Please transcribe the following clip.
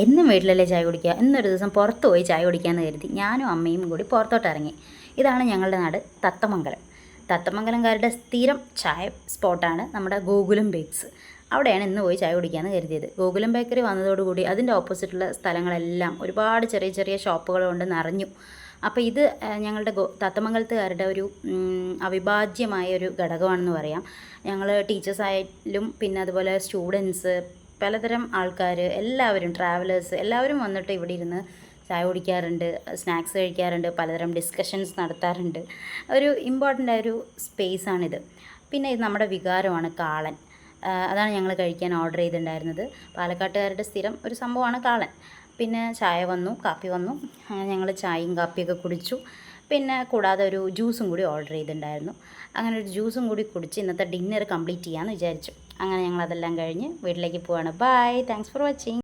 എന്നും വീട്ടിലല്ലേ ചായ കുടിക്കുക, ഇന്നൊരു ദിവസം പുറത്ത് പോയി ചായ കുടിക്കാമെന്ന് കരുതി ഞാനും അമ്മയും കൂടി പുറത്തോട്ട് ഇറങ്ങി. ഇതാണ് ഞങ്ങളുടെ നാട് തത്തമംഗലം. തത്തമംഗലംകാരുടെ സ്ഥിരം ചായ സ്പോട്ടാണ് നമ്മുടെ ഗോകുലം ബേക്സ്. അവിടെയാണ് ഇന്ന് പോയി ചായ കുടിക്കാമെന്ന് കരുതിയത്. ഗോകുലം ബേക്കറി വന്നതോടുകൂടി അതിൻ്റെ ഓപ്പോസിറ്റുള്ള സ്ഥലങ്ങളെല്ലാം ഒരുപാട് ചെറിയ ചെറിയ ഷോപ്പുകൾ കൊണ്ട് നിറഞ്ഞു. അപ്പോൾ ഇത് ഞങ്ങളുടെ തത്തമംഗലത്തുകാരുടെ ഒരു അവിഭാജ്യമായ ഒരു ഘടകമാണെന്ന് പറയാം. ഞങ്ങൾ ടീച്ചേഴ്സായാലും പിന്നെ അതുപോലെ സ്റ്റുഡൻസ്, പലതരം ആൾക്കാർ, എല്ലാവരും ട്രാവലേഴ്സ് എല്ലാവരും വന്നിട്ട് ഇവിടെ ഇരുന്ന് ചായ കുടിക്കാറുണ്ട്, സ്നാക്സ് കഴിക്കാറുണ്ട്, പലതരം ഡിസ്കഷൻസ് നടത്താറുണ്ട്. ഒരു ഇമ്പോർട്ടൻ്റ് ആയൊരു സ്പേസാണിത്. പിന്നെ ഇത് നമ്മുടെ വികാരമാണ് കാളൻ. അതാണ് ഞങ്ങൾ കഴിക്കാൻ ഓർഡർ ചെയ്തിട്ടുണ്ടായിരുന്നത്. പാലക്കാട്ടുകാരുടെ സ്ഥിരം ഒരു സംഭവമാണ് കാളൻ. പിന്നെ ചായ വന്നു, കാപ്പി വന്നു. ഞങ്ങൾ ചായയും കാപ്പിയൊക്കെ കുടിച്ചു. പിന്നെ കൂടാതെ ഒരു ജ്യൂസും കൂടി ഓർഡർ ചെയ്തിട്ടുണ്ടായിരുന്നു. അങ്ങനെ ഒരു ജ്യൂസും കൂടി കുടിച്ച് ഇന്നത്തെ ഡിന്നർ കംപ്ലീറ്റ് ചെയ്യാമെന്ന് വിചാരിച്ചു. അങ്ങനെ ഞങ്ങൾ അതെല്ലാം കഴിഞ്ഞ് വീട്ടിലേക്ക് പോവാണ്. Bye, thanks for watching.